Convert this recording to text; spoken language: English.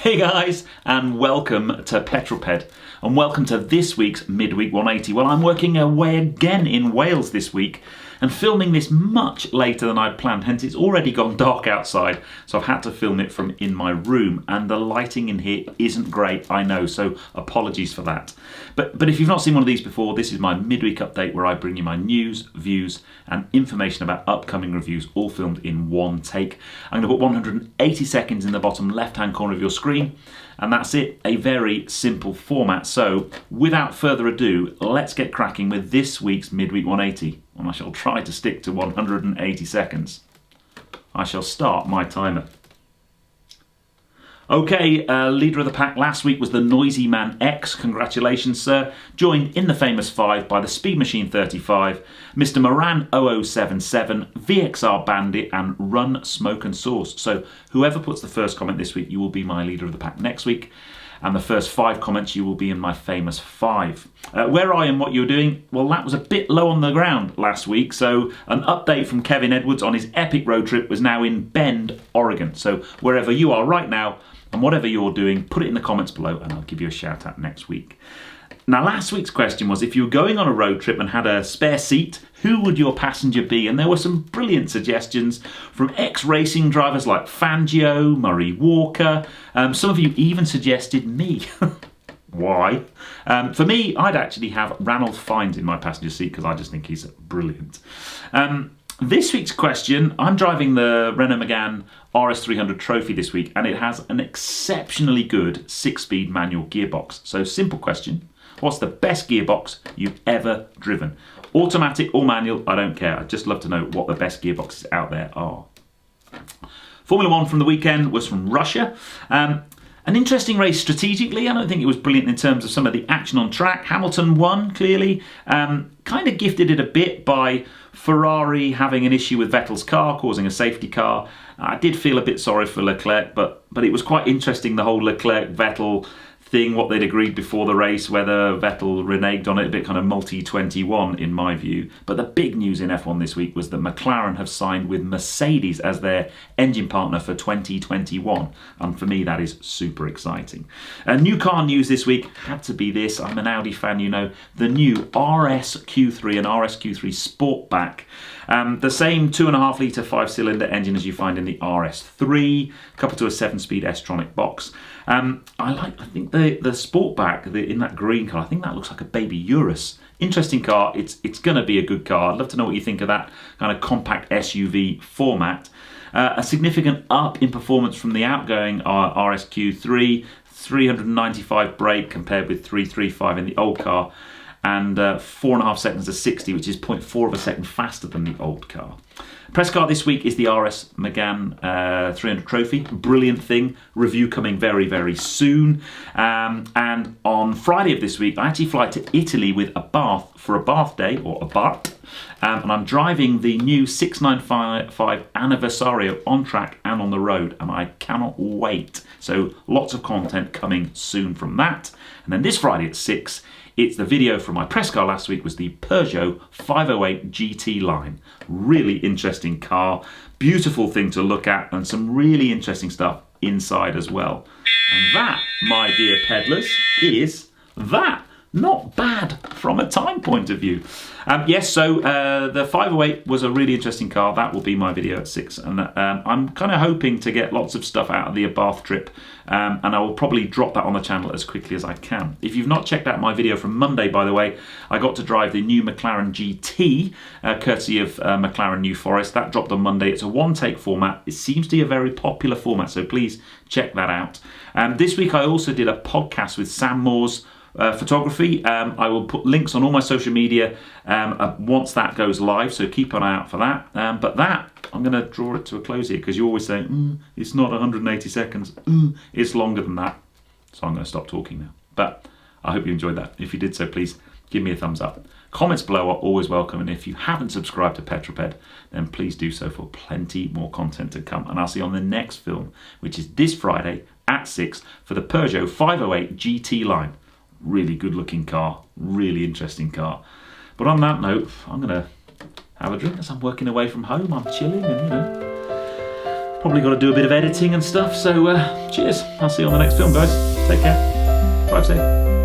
Hey guys, and welcome to Petrol, and welcome to this week's Midweek 180. Well, I'm working away again in Wales this week and filming this much later than I'd planned, hence it's already gone dark outside, so I've had to film it from in my room, and the lighting in here isn't great, I know, so apologies for that. But if you've not seen one of these before, this is my midweek update where I bring you my news, views, and information about upcoming reviews, all filmed in one take. I'm going to put 180 seconds in the bottom left-hand corner of your screen, and that's it, a very simple format. So, without further ado, let's get cracking with this week's Midweek 180, and I shall try to stick to 180 seconds. I shall start my timer. Okay, leader of the pack last week was the Noisy Man X. Congratulations, sir. Joined in the famous 5 by the Speed Machine 35, Mr. Moran 0077, VXR Bandit, and Run Smoke and Sauce. So whoever puts the first comment this week, you will be my leader of the pack next week. And the first 5 comments, you will be in my famous 5. Where are you and what you're doing? Well, that was a bit low on the ground last week. So an update from Kevin Edwards on his epic road trip was now in Bend, Oregon. So wherever you are right now, and whatever you're doing, put it in the comments below and I'll give you a shout out next week. Now, last week's question was, if you were going on a road trip and had a spare seat, who would your passenger be? And there were some brilliant suggestions from ex-racing drivers like Fangio, Murray Walker. Some of you even suggested me. Why? For me, I'd actually have Ranulph Fiennes in my passenger seat because I just think he's brilliant. This week's question, I'm driving the Renault Megane RS300 Trophy this week, and it has an exceptionally good 6-speed manual gearbox. So, simple question, what's the best gearbox you've ever driven? Automatic or manual, I don't care. I'd just love to know what the best gearboxes out there are. Formula 1 from the weekend was from Russia. An interesting race strategically. I don't think it was brilliant in terms of some of the action on track. Hamilton won, clearly. Kind of gifted it a bit by Ferrari having an issue with Vettels' car, causing a safety car. I did feel a bit sorry for Leclerc, but it was quite interesting, the whole Leclerc-Vettel thing, what they'd agreed before the race, whether Vettel reneged on it, a bit kind of multi-21 in my view. But the big news in F1 this week was that McLaren have signed with Mercedes as their engine partner for 2021. And for me, that is super exciting. New car news this week had to be this. I'm an Audi fan, you know. The new RS3 and RS3 Sportback. The same 2.5 litre 5-cylinder engine as you find in the RS3, coupled to a 7-speed S-tronic box. I think the Sportback in that green colour, I think that looks like a baby Urus. Interesting car. It's going to be a good car. I'd love to know what you think of that kind of compact SUV format. A significant up in performance from the outgoing RSQ3, 395 brake compared with 335 in the old car, and 4.5 seconds to 60, which is 0.4 of a second faster than the old car. Press car this week is the RS Megane 300 Trophy. Brilliant thing. Review coming very, very soon. And on Friday of this week, I actually fly to Italy with a bath for a bath day, or a bath. And I'm driving the new 695 Anniversario on track and on the road, and I cannot wait. So lots of content coming soon from that. And then this Friday at 6, it's the video from my press car last week was the Peugeot 508 GT line. Really interesting car, beautiful thing to look at, and some really interesting stuff inside as well. And that, my dear peddlers, is that. Not bad from a time point of view. So the 508 was a really interesting car. That will be my video at 6. And I'm kind of hoping to get lots of stuff out of the Bath trip. And I will probably drop that on the channel as quickly as I can. If you've not checked out my video from Monday, by the way, I got to drive the new McLaren GT, courtesy of McLaren New Forest. That dropped on Monday. It's a one-take format. It seems to be a very popular format, so please check that out. This week I also did a podcast with Sam Moore's photography. I will put links on all my social media once that goes live, so keep an eye out for that. But that, I'm going to draw it to a close here, because you always say, it's not 180 seconds, it's longer than that. So I'm going to stop talking now. But I hope you enjoyed that. If you did so, please give me a thumbs up. Comments below are always welcome, and if you haven't subscribed to Petrol, then please do so for plenty more content to come. And I'll see you on the next film, which is this Friday at 6 for the Peugeot 508 GT line. Really good looking car, really interesting car. But on that note, I'm going to have a drink as I'm working away from home. I'm chilling and, Probably got to do a bit of editing and stuff, so cheers. I'll see you on the next film, guys. Take care. Drive safe.